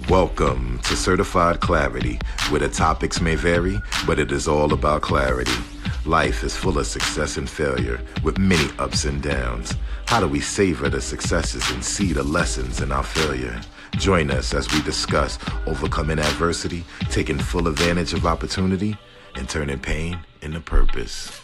Welcome to Certified Clarity, where the topics may vary, but it is all about clarity. Life is full of success and failure, with many ups and downs. How do we savor the successes and see the lessons in our failure? Join us as we discuss overcoming adversity, taking full advantage of opportunity, and turning pain into purpose.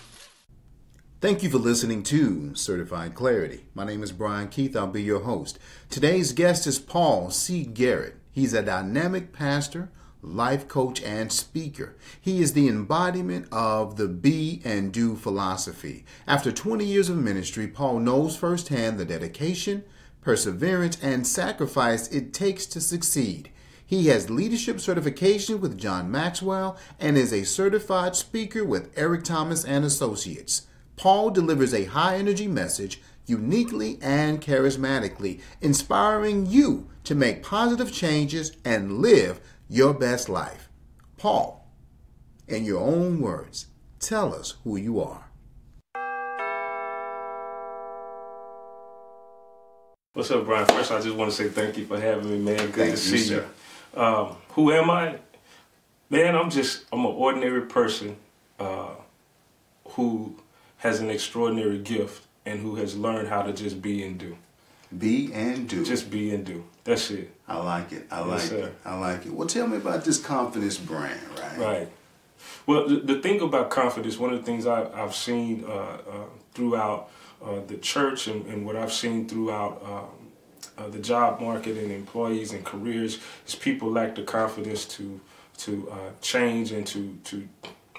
Thank you for listening to Certified Clarity. My name is Brian Keith. I'll be your host. Today's guest is Paul C. Garrett. He's a dynamic pastor, life coach, and speaker. He is the embodiment of the be and do philosophy. After 20 years of ministry, Paul knows firsthand the dedication, perseverance, and sacrifice it takes to succeed. He has leadership certification with John Maxwell and is a certified speaker with Eric Thomas and Associates. Paul delivers a high-energy message uniquely and charismatically, inspiring you to make positive changes and live your best life. Paul, in your own words, tell us who you are. What's up, Brian? First, I just want to say thank you for having me, man. Good to see you. Who am I? Man, I'm an ordinary person who has an extraordinary gift and who has learned how to just be and do. Be and do. Just be and do. That's it. I like it. I like it. Well, tell me about this confidence brand, right? Right. Well, the thing about confidence, one of the things I've seen throughout the church and what I've seen throughout the job market and employees and careers is people lack the confidence to change and to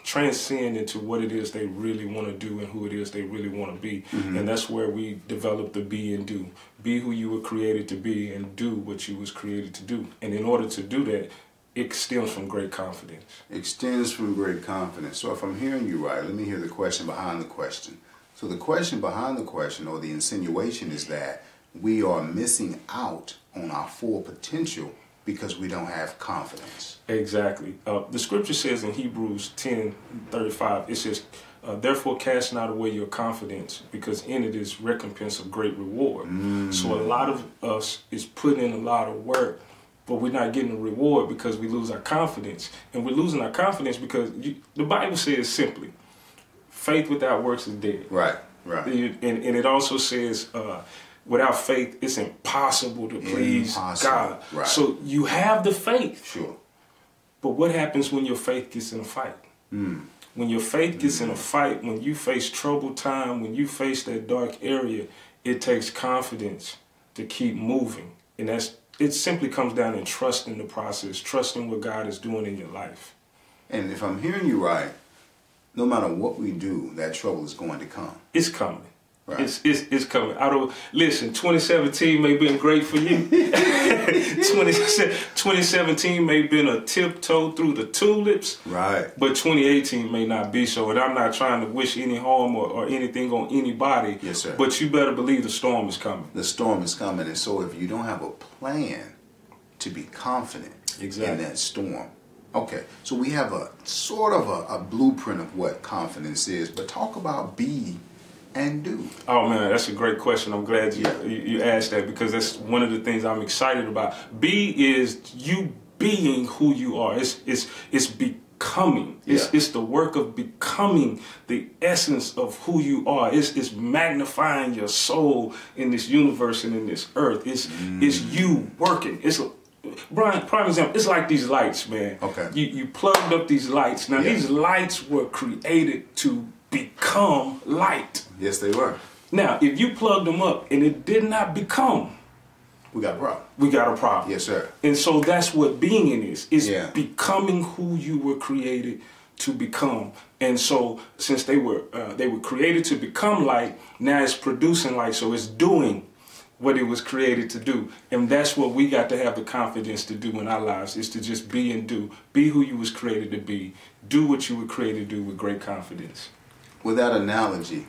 transcend into what it is they really want to do and who it is they really want to be. Mm-hmm. And that's where we develop the be and do. Be who you were created to be and do what you was created to do. And in order to do that, it stems from great confidence. Extends from great confidence. So if I'm hearing you right, let me hear the question behind the question. So the question behind the question, or the insinuation, is that we are missing out on our full potential because we don't have confidence. Exactly. The scripture says in Hebrews 10:35, it says, therefore cast not away your confidence, because in it is recompense of great reward. So a lot of us is putting in a lot of work, but we're not getting a reward because we lose our confidence. And we're losing our confidence because the Bible says simply, faith without works is dead. Right. And it also says, without faith, it's impossible to please God. Right. So you have the faith. Sure. But what happens when your faith gets in a fight? When your faith gets in a fight, when you face troubled time, when you face that dark area, it takes confidence to keep moving. And it simply comes down to trusting the process, trusting what God is doing in your life. And if I'm hearing you right, no matter what we do, that trouble is going to come. It's coming. Right. It's coming. Listen, 2017 may have been great for you. 2017 may have been a tiptoe through the tulips. Right. But 2018 may not be so. And I'm not trying to wish any harm or anything on anybody. Yes, sir. But you better believe the storm is coming. The storm is coming. And so if you don't have a plan to be confident in that storm. Okay, so we have a sort of a blueprint of what confidence is. But talk about be and do. Oh man, that's a great question. I'm glad you asked that, because that's one of the things I'm excited about. Be is you being who you are. It's becoming. It's the work of becoming the essence of who you are. It's magnifying your soul in this universe and in this earth. It's you working. It's Brian, prime example, it's like these lights, man. Okay. You plugged up these lights. Now these lights were created to become light. Yes, they were. Now, if you plug them up and it did not become, we got a problem. We got a problem. Yes, sir. And so that's what being is. It's becoming who you were created to become. And so since they were created to become light, now it's producing light. So it's doing what it was created to do. And that's what we got to have the confidence to do in our lives, is to just be and do. Be who you was created to be. Do what you were created to do with great confidence. With that analogy,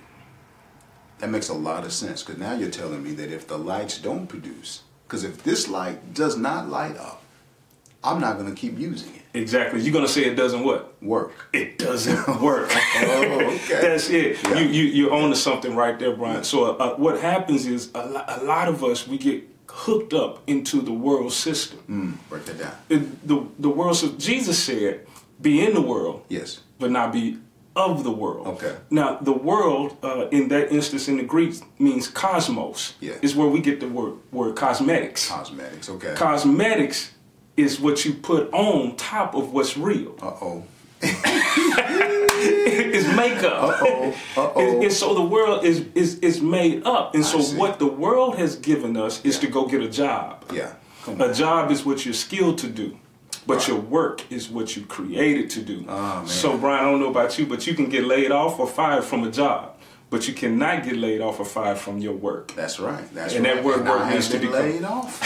that makes a lot of sense, because now you're telling me that if the lights don't produce, because if this light does not light up, I'm not going to keep using it. Exactly. You're going to say it doesn't what? Work. It doesn't work. Oh, okay. That's it. Yeah. You're on to something right there, Brian. So what happens is a lot of us, we get hooked up into the world system. Break that down. The world system. Jesus said, "Be in the world, Yes. but not be of the world." Okay. Now, the world, in that instance in the Greek, means cosmos. Yeah. Is where we get the word cosmetics. Cosmetics. Okay. Cosmetics is what you put on top of what's real. Uh-oh. It's makeup. And so the world is made up. And so what the world has given us is to go get a job. Yeah. A job is what you're skilled to do. But your work is what you created to do. Oh, man. So, Brian, I don't know about you, but you can get laid off or fired from a job. But you cannot get laid off or fired from your work. That's right. That's and right. that word work needs to be laid off.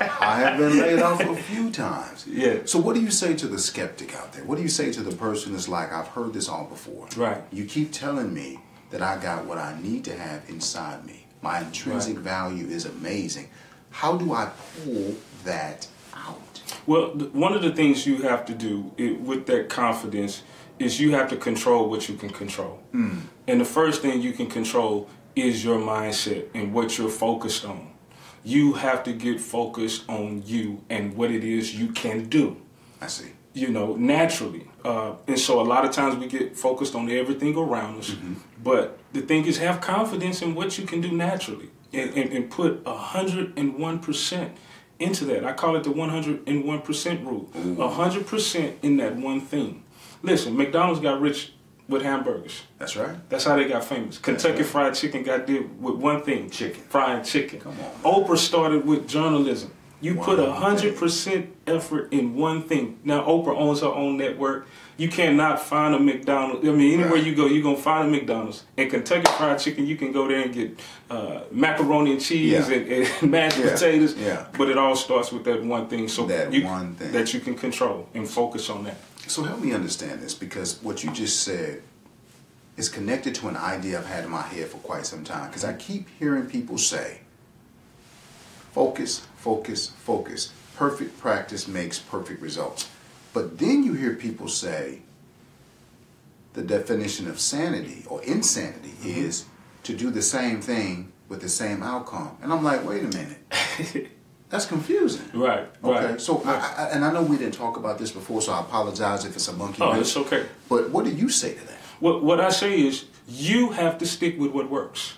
I have been laid off a few times. Yeah. So what do you say to the skeptic out there? What do you say to the person that's like, I've heard this all before. Right. You keep telling me that I got what I need to have inside me. My intrinsic value is amazing. How do I pull that out? Well, one of the things you have to do with that confidence is you have to control what you can control. And the first thing you can control is your mindset and what you're focused on. You have to get focused on you and what it is you can do. I see. You know, naturally. And so a lot of times we get focused on everything around us. But the thing is, have confidence in what you can do naturally and put 101% into that. I call it the 101% rule. 100% in that one thing. Listen, McDonald's got rich with hamburgers. That's right. That's how they got famous. Kentucky Fried Chicken got did with one thing. Fried chicken. Come on. Oprah started with journalism. You put 100% effort in one thing. Now, Oprah owns her own network. You cannot find a McDonald's. I mean, anywhere you go, you're going to find a McDonald's. And Kentucky Fried Chicken, you can go there and get macaroni and cheese and mashed potatoes. Yeah. But it all starts with that one thing. So one thing that you can control and focus on that. So help me understand this, because what you just said is connected to an idea I've had in my head for quite some time. Because I keep hearing people say, focus, focus, focus. Perfect practice makes perfect results. But then you hear people say the definition of sanity or insanity is to do the same thing with the same outcome. And I'm like, wait a minute. That's confusing. Right. Okay. Right. So, and I know we didn't talk about this before, so I apologize if it's a monkey wrench. Oh, it's okay. But what do you say to that? What I say is, you have to stick with what works.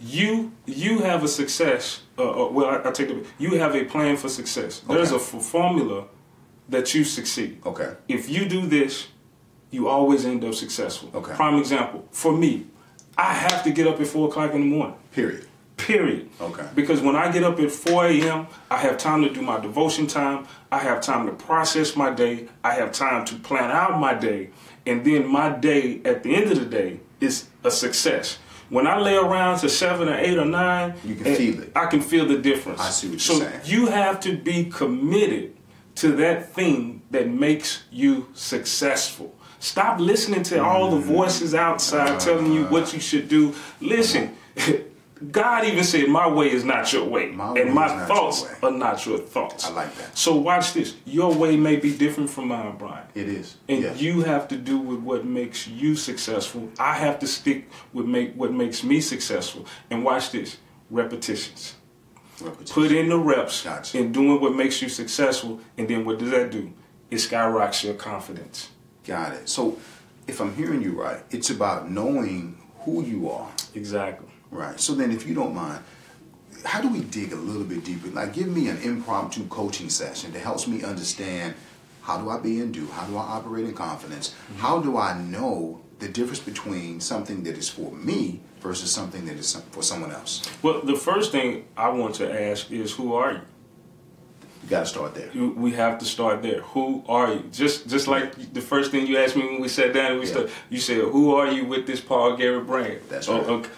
You have a success. I take it. You have a plan for success. There's a formula that you succeed. Okay. If you do this, you always end up successful. Okay. Prime example for me, I have to get up at 4 o'clock in the morning. Period. Okay. Because when I get up at 4 a.m., I have time to do my devotion time. I have time to process my day. I have time to plan out my day. And then my day, at the end of the day, is a success. When I lay around to 7 or 8 or 9, you can feel it. I can feel the difference. I see what you're saying. So you have to be committed to that thing that makes you successful. Stop listening to all the voices outside telling you what you should do. Listen, God even said, my way is not your way. And my thoughts are not your thoughts. I like that. So watch this. Your way may be different from mine, Brian. It is. And you have to do with what makes you successful. I have to stick with what makes me successful. And watch this. Repetitions. Put in the reps in doing what makes you successful. And then what does that do? It skyrockets your confidence. Got it. So if I'm hearing you right, it's about knowing who you are. Exactly. Right. So then if you don't mind, how do we dig a little bit deeper? Like, give me an impromptu coaching session that helps me understand, how do I be and do? How do I operate in confidence? How do I know the difference between something that is for me versus something that is for someone else? Well, the first thing I want to ask is, who are you? You got to start there. We have to start there. Who are you? Just like the first thing you asked me when we sat down and we started, you said, who are you with this Paul Garrett brand? That's right. Okay.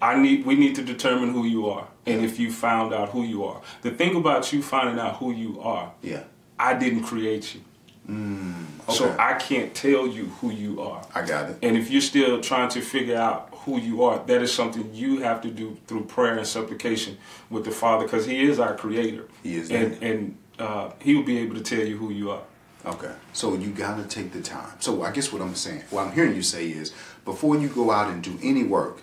We need to determine who you are, and if you found out who you are. The thing about you finding out who you are, I didn't create you. Okay. So I can't tell you who you are. I got it. And if you're still trying to figure out who you are, that is something you have to do through prayer and supplication with the Father, because He is our Creator. He is. And He will be able to tell you who you are. Okay. So you got to take the time. So I guess what I'm saying, what I'm hearing you say is, before you go out and do any work,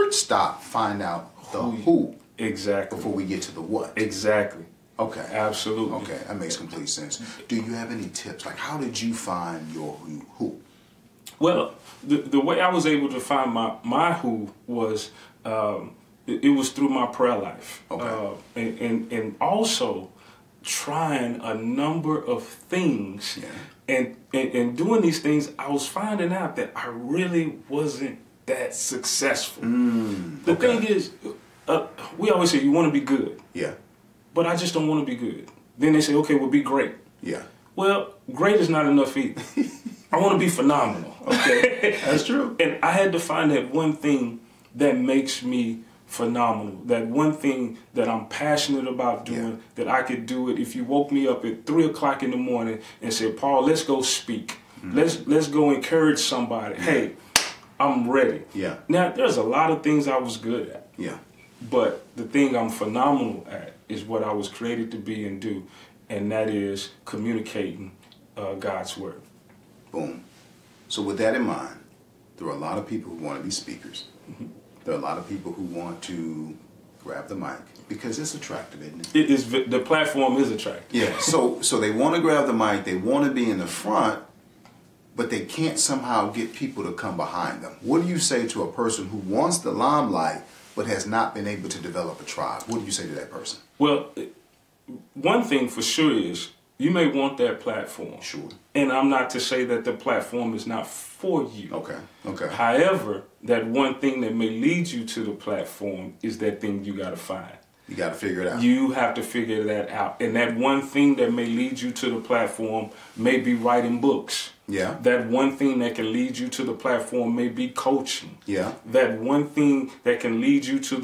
stop, find out the who Exactly. before we get to the what. Exactly. Okay. Absolutely. Okay, that makes complete sense. Do you have any tips? Like, how did you find your who? Well, the way I was able to find my who was it was through my prayer life. Okay. And also trying a number of things. Yeah. And doing these things, I was finding out that I really wasn't that successful. The thing is, we always say you want to be good. Yeah. But I just don't want to be good. Then they say, okay, well, be great. Yeah. Well, great is not enough either. I want to be phenomenal. Okay, that's true. And I had to find that one thing that makes me phenomenal. That one thing that I'm passionate about doing, that I could do it. If you woke me up at 3 o'clock in the morning and said, Paul, let's go speak. Let's go encourage somebody. Hey, I'm ready. Yeah. Now, there's a lot of things I was good at. Yeah. But the thing I'm phenomenal at is what I was created to be and do, and that is communicating God's word. Boom. So with that in mind, there are a lot of people who want to be speakers. There are a lot of people who want to grab the mic because it's attractive, isn't it? It is. The platform is attractive. Yeah. So they want to grab the mic. They want to be in the front, but they can't somehow get people to come behind them. What do you say to a person who wants the limelight but has not been able to develop a tribe? What do you say to that person? Well, one thing for sure is you may want that platform. Sure. And I'm not to say that the platform is not for you. Okay. Okay. However, that one thing that may lead you to the platform is that thing you got to find. You got to figure it out. You have to figure that out. And that one thing that may lead you to the platform may be writing books. Yeah. That one thing that can lead you to the platform may be coaching. Yeah. That one thing that can lead you to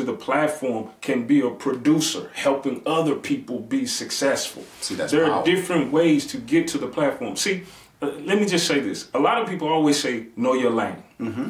the platform can be a producer helping other people be successful. See, that's there powerful. are different ways to get to the platform. See, let me just say this. A lot of people always say, know your lane.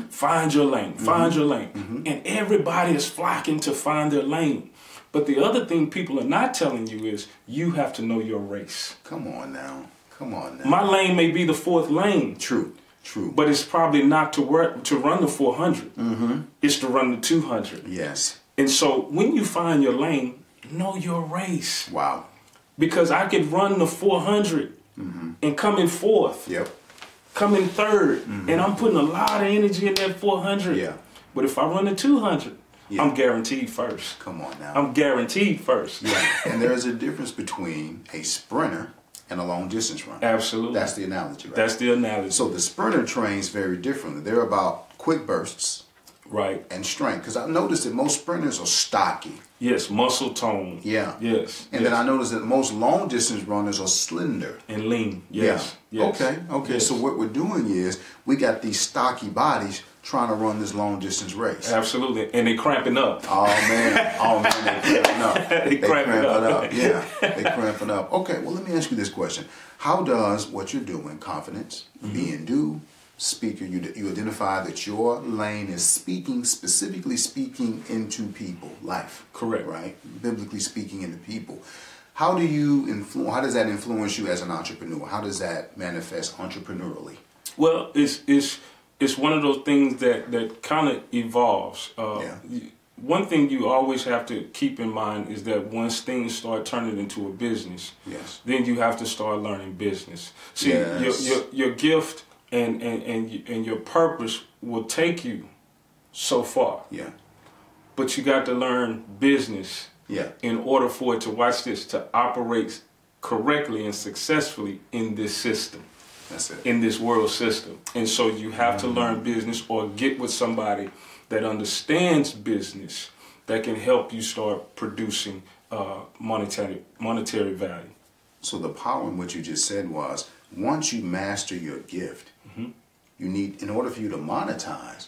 Find your lane. Find your lane. And everybody is flocking to find their lane. But the other thing people are not telling you is you have to know your race. Come on now. Come on now. My lane may be the 4th lane. True. True. But it's probably not to run the 400. It's to run the 200. Yes. And so when you find your lane, know your race. Wow. Because I could run the 400 and come in 4th. Yep. Come in 3rd. And I'm putting a lot of energy in that 400. Yeah. But if I run the 200, I'm guaranteed first. Come on now. I'm guaranteed first. Yeah. And there's a difference between a sprinter and a long distance runner. Absolutely. That's the analogy, right? That's the analogy. So the sprinter trains very differently. They're about quick bursts right. and strength. Because I noticed that most sprinters are stocky. Yes, muscle tone. Yeah. Yes. And then I noticed that most long distance runners are slender. And lean. Yes. Yeah. Yes. Okay. Yes. So what we're doing is we got these stocky bodies trying to run this long distance race. Absolutely. And they cramping up. Oh man, they cramping up. They cramping up. Yeah, they cramping up. Okay, well let me ask you this question. How does what you're doing, confidence, being due, speaker, you identify that your lane is specifically speaking into people, life. Correct. Right? Biblically speaking into people. How do you how does that influence you as an entrepreneur? How does that manifest entrepreneurially? Well, it's one of those things that kind of evolves. One thing you always have to keep in mind is that once things start turning into a business, then you have to start learning business. See, your gift and your purpose will take you so far. Yeah. But you got to learn business in order for it to, watch this, to operate correctly and successfully in this system. That's it. In this world system. And so you have to learn business or get with somebody that understands business that can help you start producing monetary value. So the power in what you just said was, once you master your gift, you need, in order for you to monetize,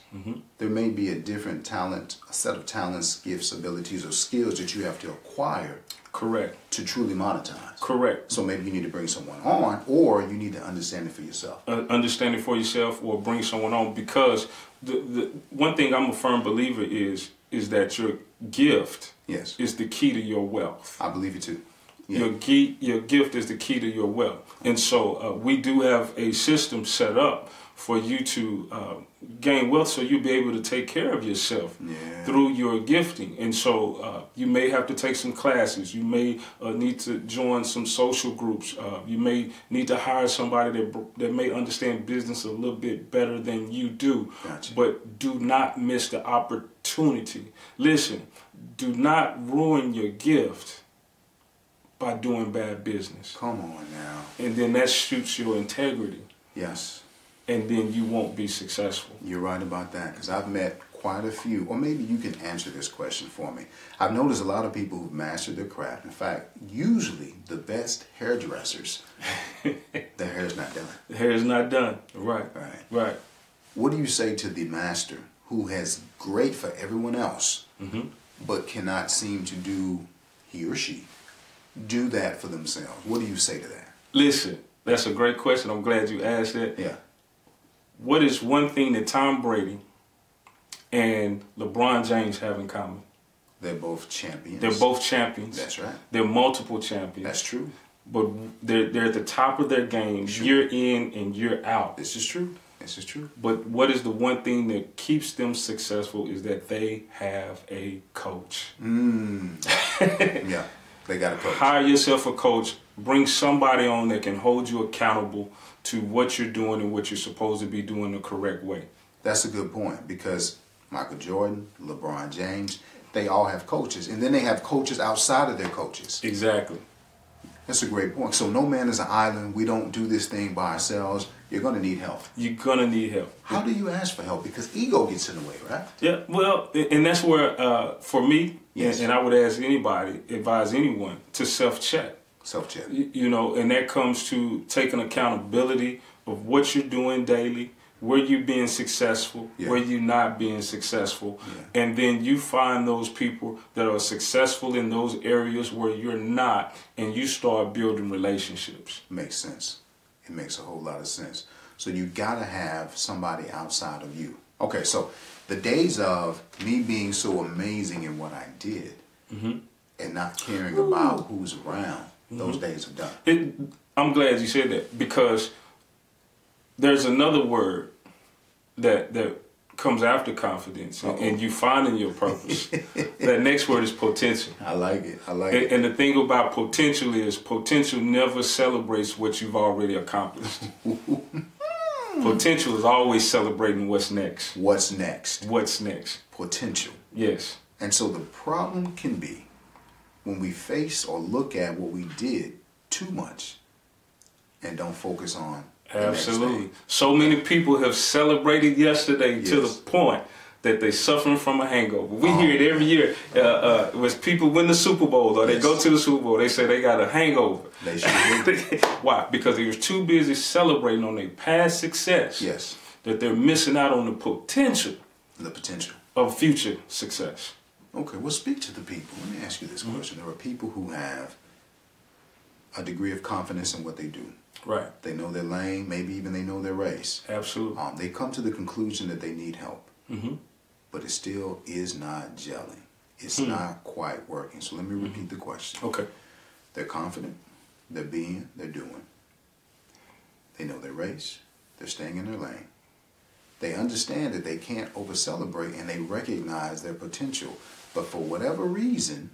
there may be a different talent, a set of talents, gifts, abilities, or skills that you have to acquire. Correct. To truly monetize. Correct. So maybe you need to bring someone on, or you need to understand it for yourself. Understand it for yourself, or bring someone on, because the one thing I'm a firm believer is that your gift is the key to your wealth. I believe it too. Yeah. Your gift is the key to your wealth. And so we do have a system set up for you to gain wealth, so you'll be able to take care of yourself through your gifting. And so you may have to take some classes. You may need to join some social groups. You may need to hire somebody that may understand business a little bit better than you do. Gotcha. But do not miss the opportunity. Listen, do not ruin your gift by doing bad business. Come on now. And then that shoots your integrity. Yes. And then you won't be successful. You're right about that, because I've met quite a few, or maybe you can answer this question for me. I've noticed a lot of people who've mastered their craft. In fact, usually the best hairdressers, their hair's not done. The hair is not done. Right. Right. Right. What do you say to the master who has great for everyone else, but cannot seem to do, he or she, do that for themselves? What do you say to that? Listen, that's a great question. I'm glad you asked that. Yeah. What is one thing that Tom Brady and LeBron James have in common? They're both champions. They're both champions. That's right. They're multiple champions. That's true. But they're at the top of their game. Sure. Year in and year out. This is true. This is true. But what is the one thing that keeps them successful is that they have a coach. Yeah, they got a coach. Hire yourself a coach. Bring somebody on that can hold you accountable to what you're doing and what you're supposed to be doing the correct way. That's a good point, because Michael Jordan, LeBron James, they all have coaches. And then they have coaches outside of their coaches. Exactly. That's a great point. So no man is an island. We don't do this thing by ourselves. You're going to need help. You're going to need help. How do you ask for help? Because ego gets in the way, right? Yeah, well, and that's where, for me, Yes. and I would advise anyone to self-check. Self-check. You know, and that comes to taking accountability of what you're doing daily, where you're being successful, where you're not being successful. And then you find those people that are successful in those areas where you're not, and you start building relationships. Makes sense. It makes a whole lot of sense. So you got to have somebody outside of you. Okay, so the days of me being so amazing in what I did and not caring about who's around, those days are done. I'm glad you said that, because there's another word that comes after confidence, and you finding your purpose. That next word is potential. I like it. I like it. And the thing about potential is potential never celebrates what you've already accomplished. Potential is always celebrating what's next. What's next? What's next? Potential. Yes. And so the problem can be when we face or look at what we did too much and don't focus on the next Absolutely. thing. So many people have celebrated yesterday to the point that they're suffering from a hangover. We hear it every year. When people win the Super Bowl or they go to the Super Bowl, they say they got a hangover. They should. Why? Because they were too busy celebrating on their past success. Yes. That they're missing out on the potential. The potential. Of future success. Okay, well, speak to the people. Let me ask you this question. There are people who have a degree of confidence in what they do. Right. They know their lane, maybe even they know their race. Absolutely. They come to the conclusion that they need help. But it still is not gelling. It's not quite working. So let me repeat the question. Okay. They're confident. They're being. They're doing. They know their race. They're staying in their lane. They understand that they can't over-celebrate, and they recognize their potential. But for whatever reason,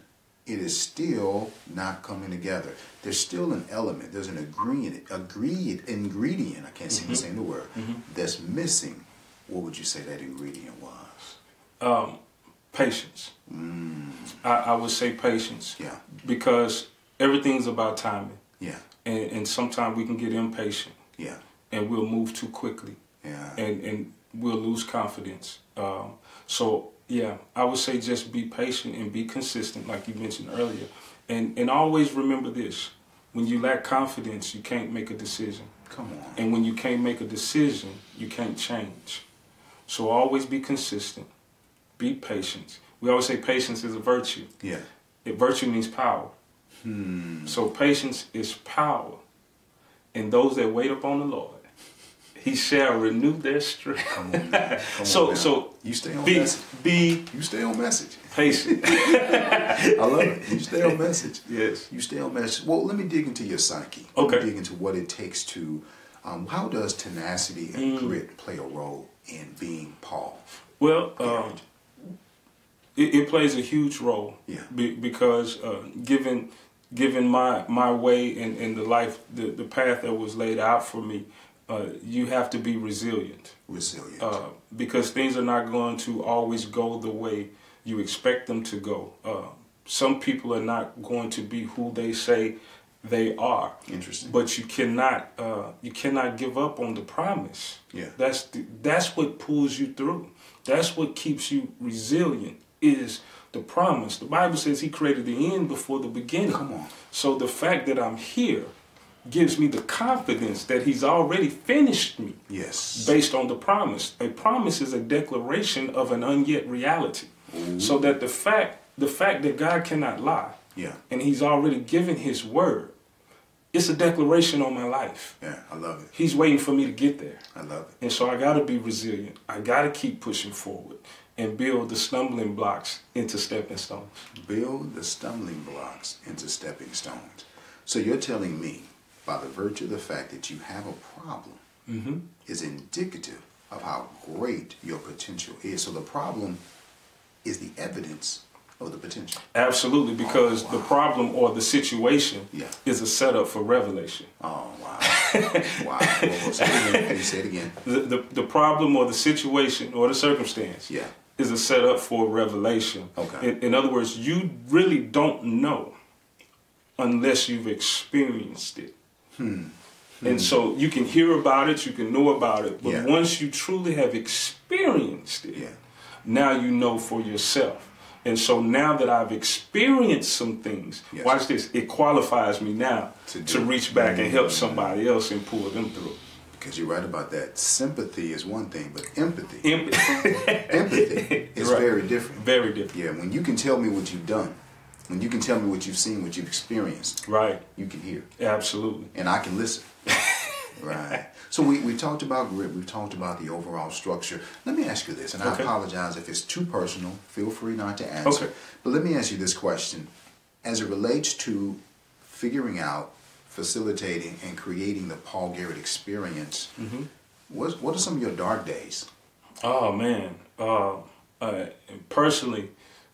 it is still not coming together. There's still an element. There's an ingredient. I can't seem to say the word. That's missing. What would you say that ingredient was? Patience. I would say patience. Yeah. Because everything's about timing. Yeah. And sometimes we can get impatient. Yeah. And we'll move too quickly. Yeah. And we'll lose confidence. So, yeah, I would say just be patient and be consistent, like you mentioned earlier. And always remember this. When you lack confidence, you can't make a decision. Come on. And when you can't make a decision, you can't change. So always be consistent. Be patient. We always say patience is a virtue. Yeah. Virtue means power. So patience is power. And those that wait upon the Lord, He shall renew their strength. Come on, man. So you stay on be, message. You stay on message. Patient. I love it. You stay on message. Yes. You stay on message. Well, let me dig into your psyche. Okay. Let me dig into what it takes to, how does tenacity and grit play a role in being Paul? Well, it plays a huge role. Yeah. Because given my way and the life, the path that was laid out for me, you have to be resilient. Resilient. Because things are not going to always go the way you expect them to go. Some people are not going to be who they say they are. Interesting. But you cannot give up on the promise. Yeah. That's what pulls you through. That's what keeps you resilient, is the promise. The Bible says he created the end before the beginning. Come on. So the fact that I'm here gives me the confidence that he's already finished me. Yes. Based on the promise. A promise is a declaration of an unyet reality. Ooh. So that the fact that God cannot lie, yeah, and he's already given his word, it's a declaration on my life. Yeah, I love it. He's waiting for me to get there. I love it. And so I got to be resilient. I got to keep pushing forward and build the stumbling blocks into stepping stones. Build the stumbling blocks into stepping stones. So you're telling me, by the virtue of the fact that you have a problem, is indicative of how great your potential is. So the problem is the evidence of the potential. Absolutely, because the problem or the situation is a setup for revelation. Oh, wow. Wow. Well, say it again. Can you say it again? The problem or the situation or the circumstance is a setup for revelation. Okay. In other words, you really don't know unless you've experienced it. And so you can hear about it, you can know about it, but once you truly have experienced it, now you know for yourself. And so now that I've experienced some things, watch this, it qualifies me now to reach back and help somebody else and pull them through. Because you're right about that. Sympathy is one thing, but empathy is right. very different. Very different. Yeah, when you can tell me what you've done, when you can tell me what you've seen, what you've experienced, right, you can hear. Absolutely. And I can listen. Right. So we talked about grit. We've talked about the overall structure. Let me ask you this, and I apologize if it's too personal. Feel free not to answer. Okay. But let me ask you this question. As it relates to figuring out, facilitating, and creating the Paul Garrett experience, what are some of your dark days? Oh, man. Personally,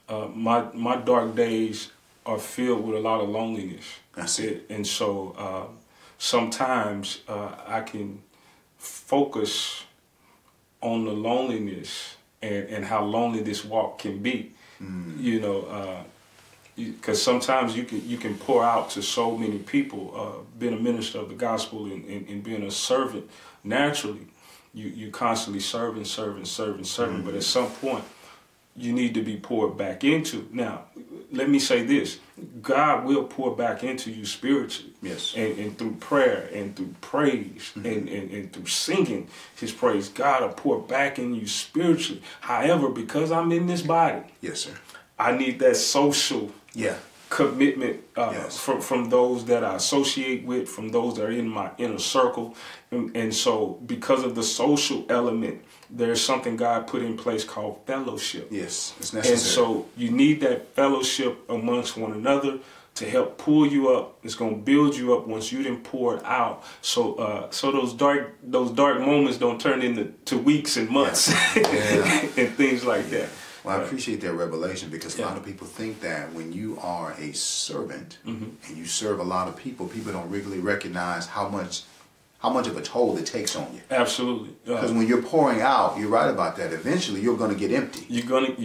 my dark days are filled with a lot of loneliness. That's it. And so sometimes I can focus on the loneliness and how lonely this walk can be. You know, because sometimes you can pour out to so many people. Being a minister of the gospel and being a servant, naturally, you constantly serving. But at some point, you need to be poured back into. Now, let me say this. God will pour back into you spiritually. Yes. And through prayer and through praise and through singing his praise, God will pour back in you spiritually. However, because I'm in this body, yes, sir, I need that social commitment from those that I associate with, from those that are in my inner circle. And so because of the social element, there's something God put in place called fellowship. Yes, it's necessary. And so you need that fellowship amongst one another to help pull you up. It's going to build you up once you done pour it out. So so those dark moments don't turn into weeks and months and things like that. Well, I appreciate that revelation, because a lot of people think that when you are a servant and you serve a lot of people, people don't really recognize how much of a toll it takes on you. Absolutely. Because when you're pouring out, you're right about that. Eventually, you're going to get empty. You're going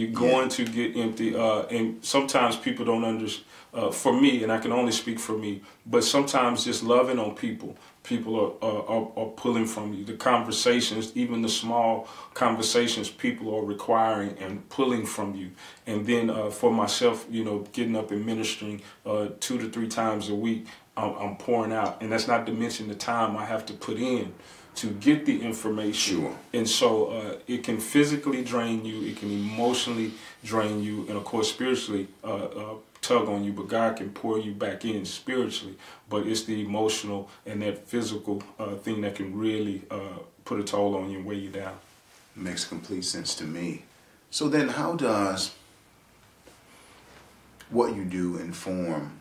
to get empty, and sometimes people don't understand. For me, and I can only speak for me, but sometimes just loving on people are pulling from you. The conversations, even the small conversations, people are requiring and pulling from you. And then for myself, you know, getting up and ministering 2 to 3 times a week, I'm pouring out, and that's not to mention the time I have to put in to get the information. Sure. And so it can physically drain you, it can emotionally drain you, and of course spiritually tug on you, but God can pour you back in spiritually. But it's the emotional and that physical thing that can really put a toll on you and weigh you down. Makes complete sense to me. So then how does what you do inform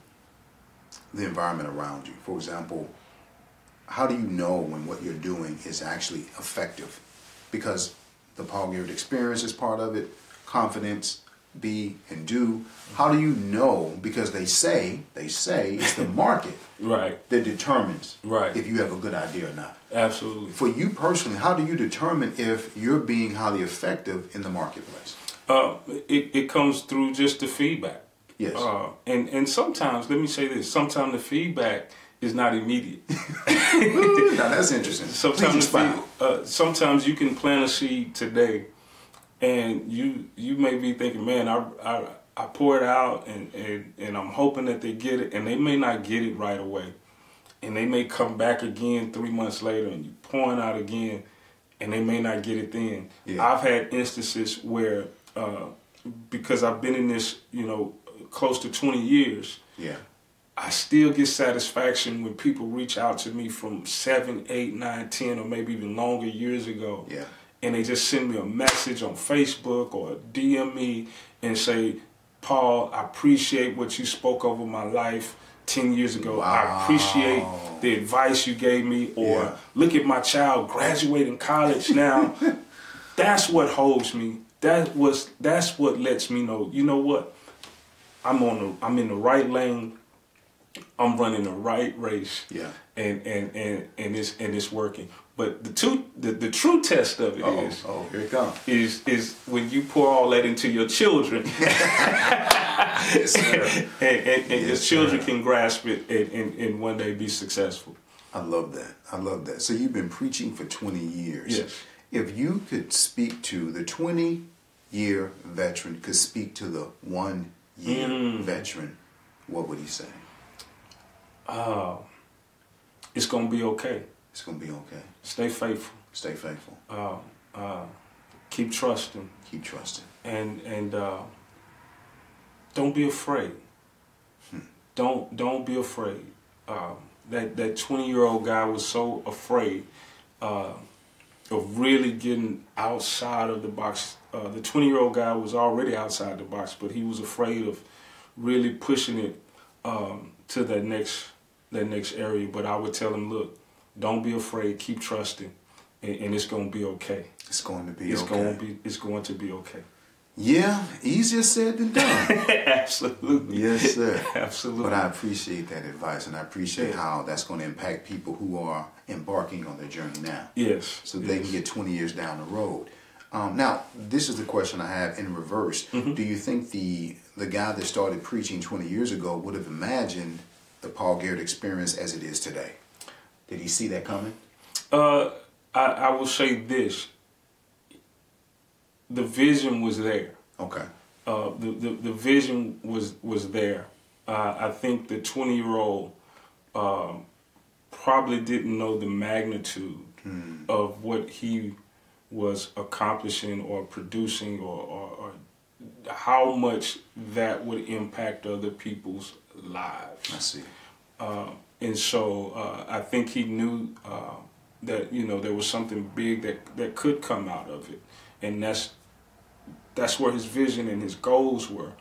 the environment around you? For example, how do you know when what you're doing is actually effective? Because the Paul Garrett experience is part of it, confidence, be and do. How do you know? Because they say it's the market Right. that determines Right. if you have a good idea or not. Absolutely. For you personally, how do you determine if you're being highly effective in the marketplace? It comes through just the feedback. Yes. And sometimes, let me say this, sometimes the feedback is not immediate. Now that's interesting. Sometimes you can plant a seed today, and you may be thinking, man, I pour it out, and I'm hoping that they get it, and they may not get it right away, and they may come back again 3 months later, and you pour it out again, and they may not get it then. Yeah. I've had instances where, because I've been in this, close to 20 years. Yeah. I still get satisfaction when people reach out to me from 7, 8, 9, 10, or maybe even longer years ago. Yeah. And they just send me a message on Facebook or DM me and say, Paul, I appreciate what you spoke over my life 10 years ago. Wow. I appreciate the advice you gave me. Or look at my child graduating college now. That's what holds me. That's what lets me know, you know what? I'm in the right lane. I'm running the right race. Yeah. And it's working. But the true test of it here it comes. is when you pour all that into your children. Yes, sir. and your children can grasp it and one day be successful. I love that. So you've been preaching for 20 years. Yes. If you could speak to the 20-year veteran, could speak to the 1-year veteran, what would he say? It's gonna be okay. It's gonna be okay. Stay faithful. Stay faithful. Keep trusting. Keep trusting. And don't be afraid. Don't be afraid. That 20-year-old guy was so afraid of really getting outside of the box. The 20-year-old guy was already outside the box, but he was afraid of really pushing it to that next area. But I would tell him, look, don't be afraid, keep trusting, and it's going to be okay. It's going to be it's okay. It's going to be okay. Yeah, easier said than done. Absolutely. Yes, sir. Absolutely. But I appreciate that advice, and I appreciate how that's going to impact people who are embarking on their journey now. Yes. So they can get 20 years down the road. Now, this is the question I have in reverse. Do you think the guy that started preaching 20 years ago would have imagined the Paul Garrett experience as it is today? Did he see that coming? I will say this. The vision was there. Okay. The vision was there. I think the 20-year-old probably didn't know the magnitude of what he was accomplishing or producing or how much that would impact other people's lives. I see. And so I think he knew that there was something big that could come out of it, and that's where his vision and his goals were.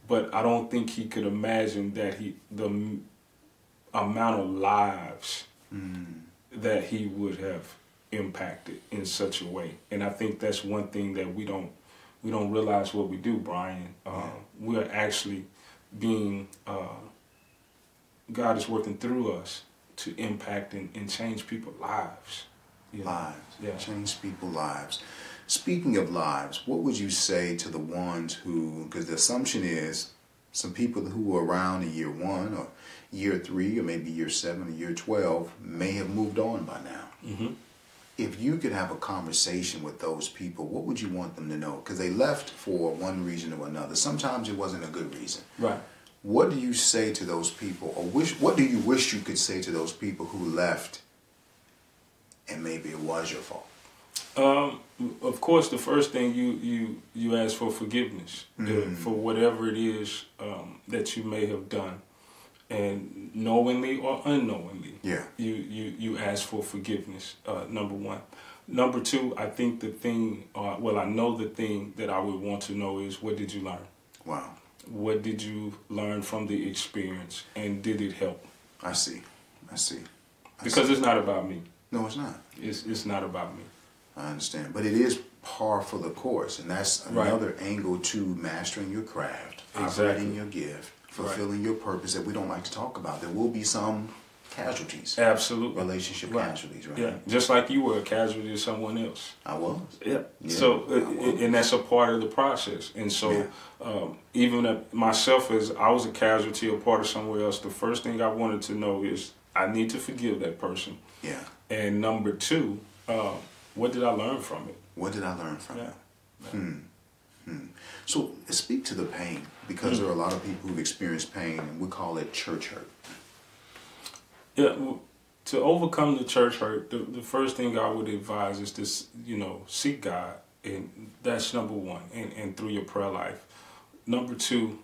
But I don't think he could imagine that the amount of lives that he would have impacted in such a way. And I think that's one thing that we don't realize what we do, Brian. We're actually being God is working through us to impact and change people's lives. Lives. Yeah. Change people's lives. Speaking of lives, what would you say to the ones who, because the assumption is some people who were around in year 1 or year 3 or maybe year 7 or year 12 may have moved on by now. If you could have a conversation with those people, what would you want them to know? Because they left for one reason or another. Sometimes it wasn't a good reason. Right. What do you say to those people, or what do you wish you could say to those people who left and maybe it was your fault? Of course, the first thing you ask for forgiveness for whatever it is that you may have done. and knowingly or unknowingly, Yeah. you ask for forgiveness. Number one. Number two, I think the thing, I know the thing that I would want to know is, what did you learn? Wow. What did you learn from the experience, and did it help? I see. Because it's not about me. No, it's not. It's not about me. I understand. But it is par for the course, and that's another angle to mastering your craft, operating your gift, fulfilling your purpose that we don't like to talk about. There will be some casualties. Absolutely. Relationship casualties, right? Yeah, just like you were a casualty of someone else. I was. Yeah. So, and that's a part of the process. And so, even myself, as I was a casualty or part of somewhere else, the first thing I wanted to know is, I need to forgive that person. Yeah. And number two, what did I learn from it? What did I learn from it? Yeah. So speak to the pain, because there are a lot of people who've experienced pain, and we call it church hurt. Yeah, to overcome the church hurt, the first thing I would advise is to, seek God, and that's number one, and through your prayer life. Number two,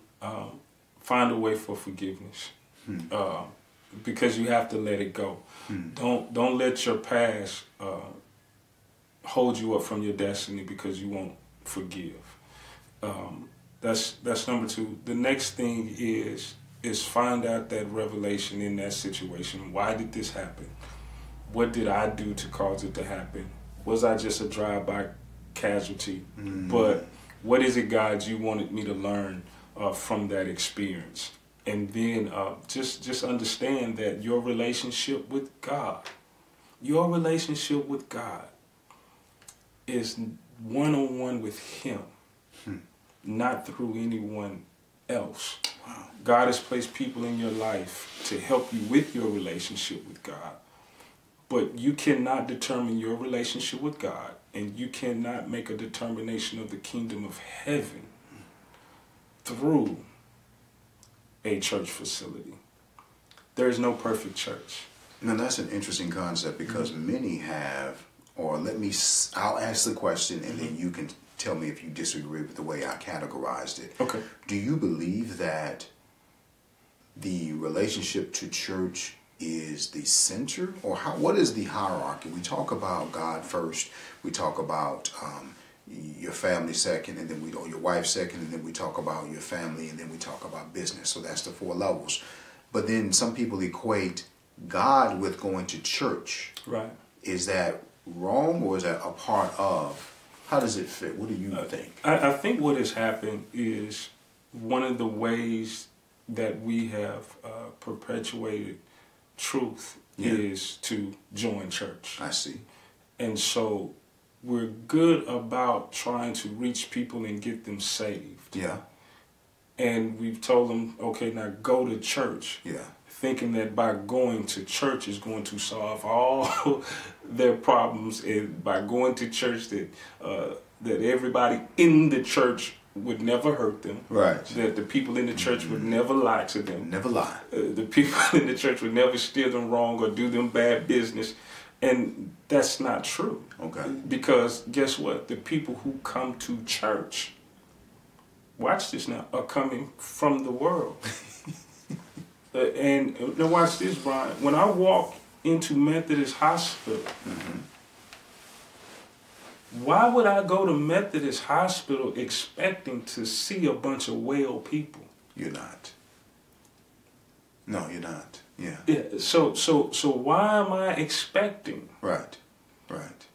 find a way for forgiveness, because you have to let it go. Don't let your past hold you up from your destiny because you won't forgive. That's number two. The next thing is find out that revelation in that situation. Why did this happen? What did I do to cause it to happen? Was I just a drive-by casualty? But what is it, God, you wanted me to learn from that experience? And then just understand that your relationship with God is one-on-one with Him, not through anyone else. Wow. God has placed people in your life to help you with your relationship with God. But you cannot determine your relationship with God, and you cannot make a determination of the kingdom of heaven through a church facility. There is no perfect church. Now that's an interesting concept, because many have, or I'll ask the question, and then you can tell me if you disagree with the way I categorized it. Okay. Do you believe that the relationship to church is the center, or what is the hierarchy? We talk about God first, we talk about your family second, and then your wife second, and then we talk about your family, and then we talk about business. So that's the 4 levels. But then some people equate God with going to church. Right. Is that wrong, or is that a part of? How does it fit? What do you think? I think what has happened is, one of the ways that we have perpetuated truth is to join church. I see. And so we're good about trying to reach people and get them saved. Yeah. And we've told them, okay, now go to church. Yeah. Thinking that by going to church is going to solve all their problems, and by going to church that everybody in the church would never hurt them. Right. That the people in the church would never lie to them. Never lie. The people in the church would never steer them wrong or do them bad business. And that's not true. Okay. Because guess what? The people who come to church, watch this now, are coming from the world. And now watch this, Brian. When I walk into Methodist Hospital, why would I go to Methodist Hospital expecting to see a bunch of well people? You're not. No, you're not. Yeah. Yeah. So why am I expecting? Right.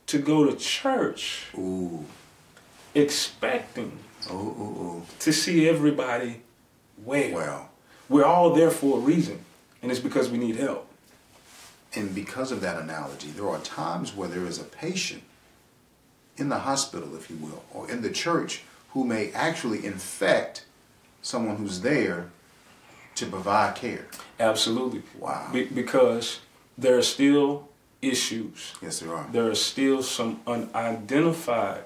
To go to church? Ooh. Expecting. Ooh. To see everybody well. Well. We're all there for a reason, and it's because we need help. And because of that analogy, there are times where there is a patient in the hospital, if you will, or in the church, who may actually infect someone who's there to provide care. Absolutely. Wow. Because there are still issues. Yes, there are. There are still some unidentified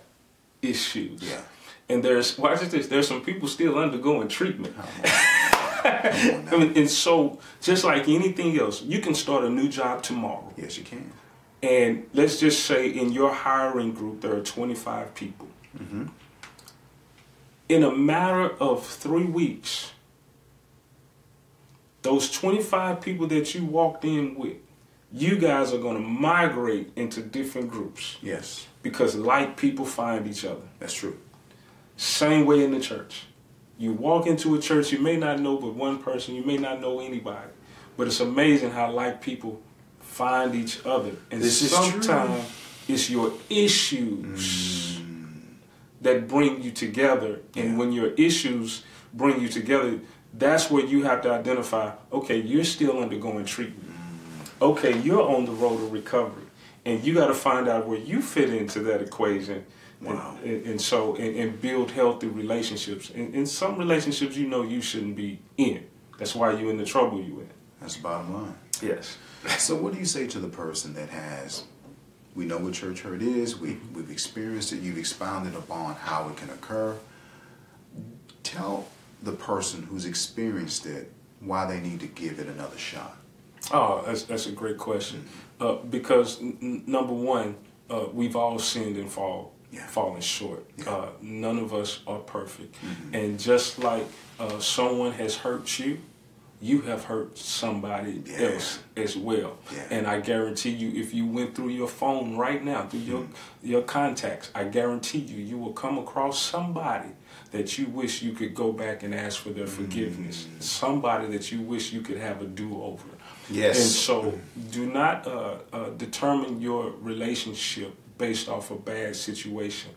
issues. Yeah. And watch this, there's some people still undergoing treatment. I mean, and so, just like anything else, you can start a new job tomorrow. Yes, you can. And let's just say in your hiring group, there are 25 people. In a matter of 3 weeks, those 25 people that you walked in with, you guys are going to migrate into different groups. Yes. Because like people find each other. That's true. Same way in the church. You walk into a church, you may not know but one person, you may not know anybody. But it's amazing how like people find each other. And sometimes it's your issues that bring you together. And when your issues bring you together, that's where you have to identify, okay, you're still undergoing treatment. Okay, you're on the road to recovery. And you got to find out where you fit into that equation. Wow. And build healthy relationships. And some relationships you shouldn't be in. That's why you're in the trouble you're in. That's the bottom line. Yes. So what do you say to the person that we know what church hurt is, we've experienced it, you've expounded upon how it can occur. Tell the person who's experienced it why they need to give it another shot. Oh, that's a great question. Because number one, we've all sinned and fallen short. Yeah. None of us are perfect. And just like someone has hurt you, you have hurt somebody else as well. Yeah. And I guarantee you, if you went through your phone right now, through your contacts, I guarantee you will come across somebody that you wish you could go back and ask for their forgiveness. Somebody that you wish you could have a do-over. Yes. And so do not determine your relationship based off a bad situation.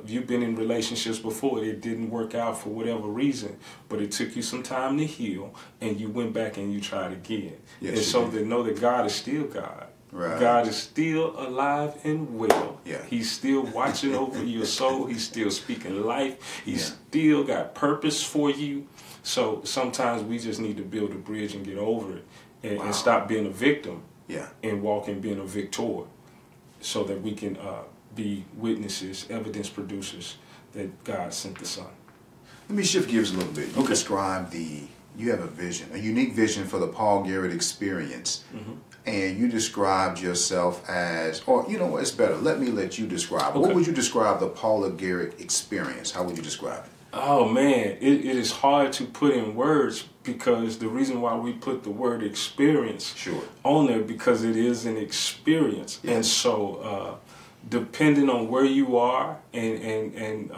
You've been in relationships before, it didn't work out for whatever reason, but it took you some time to heal, and you went back and you tried again. Yes, and so they know that God is still God. Right. God is still alive and well. Yeah. He's still watching over your soul. He's still speaking life. He's still got purpose for you. So sometimes we just need to build a bridge and get over it and stop being a victim and walk in being a victor, so that we can be witnesses, evidence producers that God sent the Son. Let me shift gears a little bit. You described you have a vision, a unique vision for the Paul Garrett experience. And you described yourself as, or you know what, it's better, let you describe. What would you describe the Paul Garrett experience? How would you describe it? Oh man, it is hard to put in words, because the reason why we put the word experience on there, because it is an experience. And so depending on where you are, and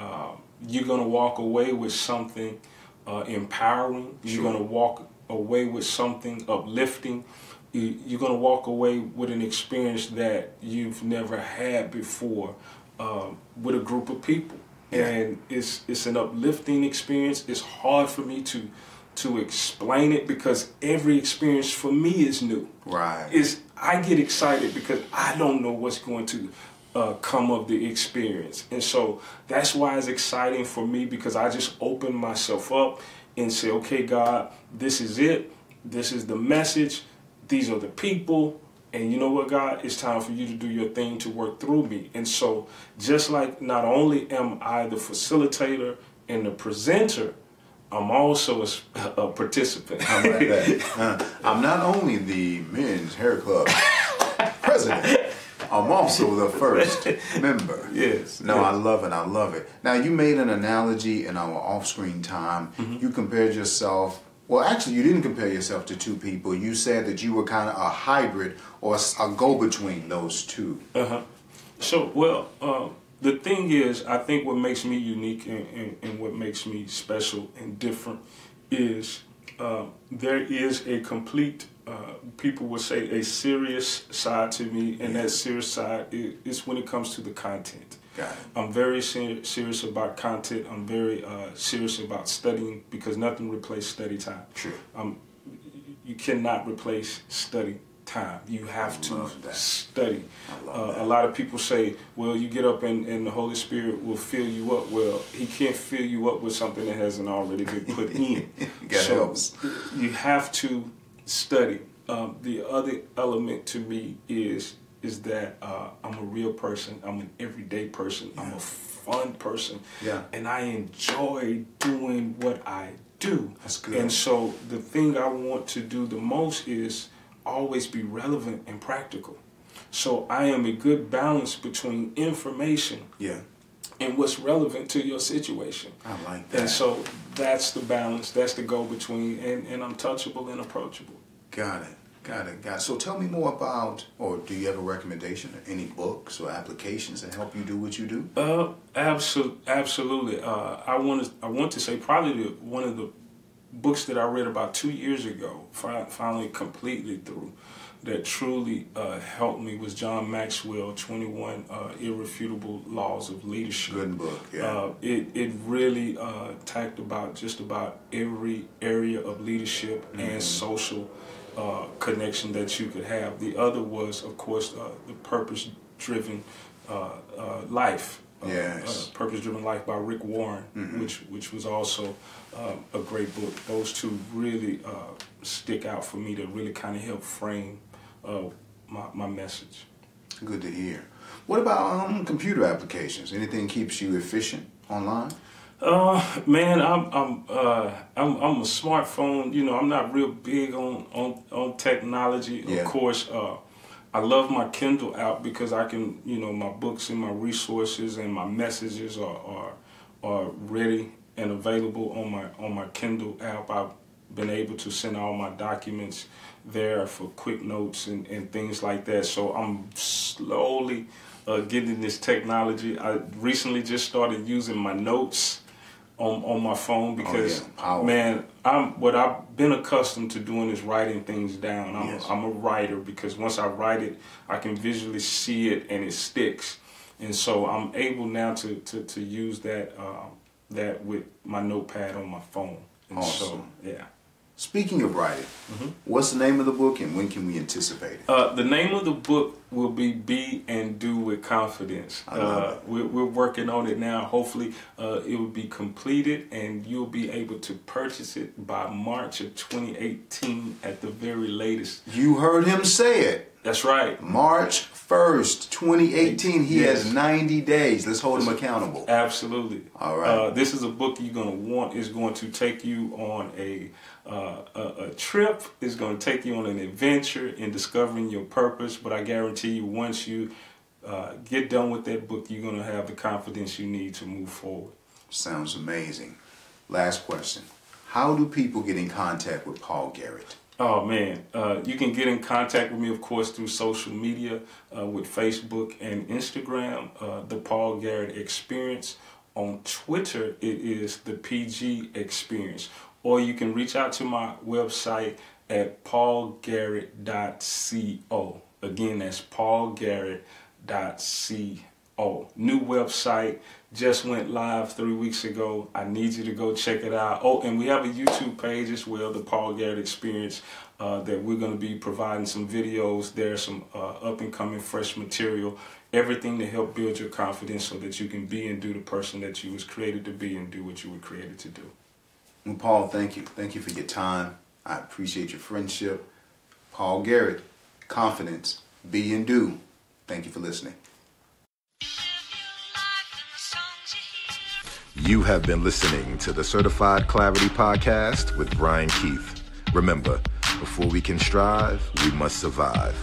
you're going to walk away with something empowering, you're going to walk away with something uplifting, you're going to walk away with an experience that you've never had before with a group of people. And it's an uplifting experience. It's hard for me to explain it, because every experience for me is new. Right. I get excited because I don't know what's going to come of the experience. And so that's why it's exciting for me, because I just open myself up and say, okay, God, this is it. This is the message. These are the people. And you know what, God? It's time for you to do your thing to work through me. And so just like not only am I the facilitator and the presenter, I'm also a participant. How about that? I'm not only the men's hair club president, I'm also the first member. Yes. No, I love it. I love it. Now, you made an analogy in our off-screen time. You compared yourself. Well, actually, you didn't compare yourself to two people. You said that you were kind of a hybrid or a go-between those two. So, well, the thing is, I think what makes me unique and what makes me special and different is there is a complete, people would say, a serious side to me, and that serious side is when it comes to the content. Got it. I'm very serious about content. I'm very serious about studying, because nothing replaces study time. True. You cannot replace study time. You have to study. A lot of people say, well, you get up and the Holy Spirit will fill you up. Well, he can't fill you up with something that hasn't already been put in. You have to study. The other element to me is that I'm a real person. I'm an everyday person. I'm a fun person. And I enjoy doing what I do. That's good. And so the thing I want to do the most is always be relevant and practical. So I am a good balance between information and what's relevant to your situation. I like that. And so that's the balance, that's the go-between, and I'm touchable and approachable. Got it. So tell me more about, or do you have a recommendation of any books or applications that help you do what you do? Absolutely. I want to say probably one of the books that I read about 2 years ago, finally completely through, that truly helped me was John Maxwell, 21 Irrefutable Laws of Leadership. Good book, yeah. It really talked about just about every area of leadership and social connection that you could have. The other was, of course, the Purpose-Driven Life. Yes. Purpose-Driven Life by Rick Warren, which was also a great book. Those two really stick out for me to really kind of help frame my message. Good to hear. What about computer applications? Anything keeps you efficient online? Man, I'm a smartphone. You know, I'm not real big on technology. Yeah. Of course, I love my Kindle app because I can, my books and my resources and my messages are ready and available on my Kindle app. I've been able to send all my documents there for quick notes and things like that. So I'm slowly getting this technology. I recently just started using my notes on my phone because, man, what I've been accustomed to doing is writing things down. I'm a writer because once I write it, I can visually see it and it sticks. And so I'm able now to use that with my notepad on my phone. And awesome. So, yeah. Speaking of writing, what's the name of the book and when can we anticipate it? The name of the book will be and Do with Confidence. I love it. We're working on it now. Hopefully it will be completed and you'll be able to purchase it by March of 2018 at the very latest. You heard him say it. That's right. March 1st, 2018. He has 90 days. Let's hold him accountable. Absolutely. All right. This is a book you're going to want. It's going to take you on a trip. It's going to take you on an adventure in discovering your purpose. But I guarantee you, once you get done with that book, you're going to have the confidence you need to move forward. Sounds amazing. Last question. How do people get in contact with Paul Garrett? Oh, man. You can get in contact with me, of course, through social media with Facebook and Instagram, The Paul Garrett Experience. On Twitter, it is The PG Experience. Or you can reach out to my website at paulgarrett.co. Again, that's paulgarrett.co. New website just went live 3 weeks ago. I need you to go check it out. Oh, and we have a YouTube page as well, The Paul Garrett Experience, that we're going to be providing some videos. There's some up-and-coming fresh material, everything to help build your confidence so that you can be and do the person that you was created to be and do what you were created to do. Well, Paul, thank you. Thank you for your time. I appreciate your friendship. Paul Garrett, confidence, be and do. Thank you for listening. You have been listening to the Certified Clarity Podcast with Brian Keith. Remember, before we can strive, we must survive.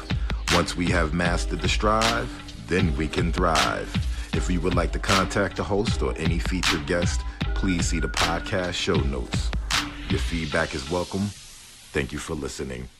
Once we have mastered the strive, then we can thrive. If you would like to contact the host or any featured guest, please see the podcast show notes. Your feedback is welcome. Thank you for listening.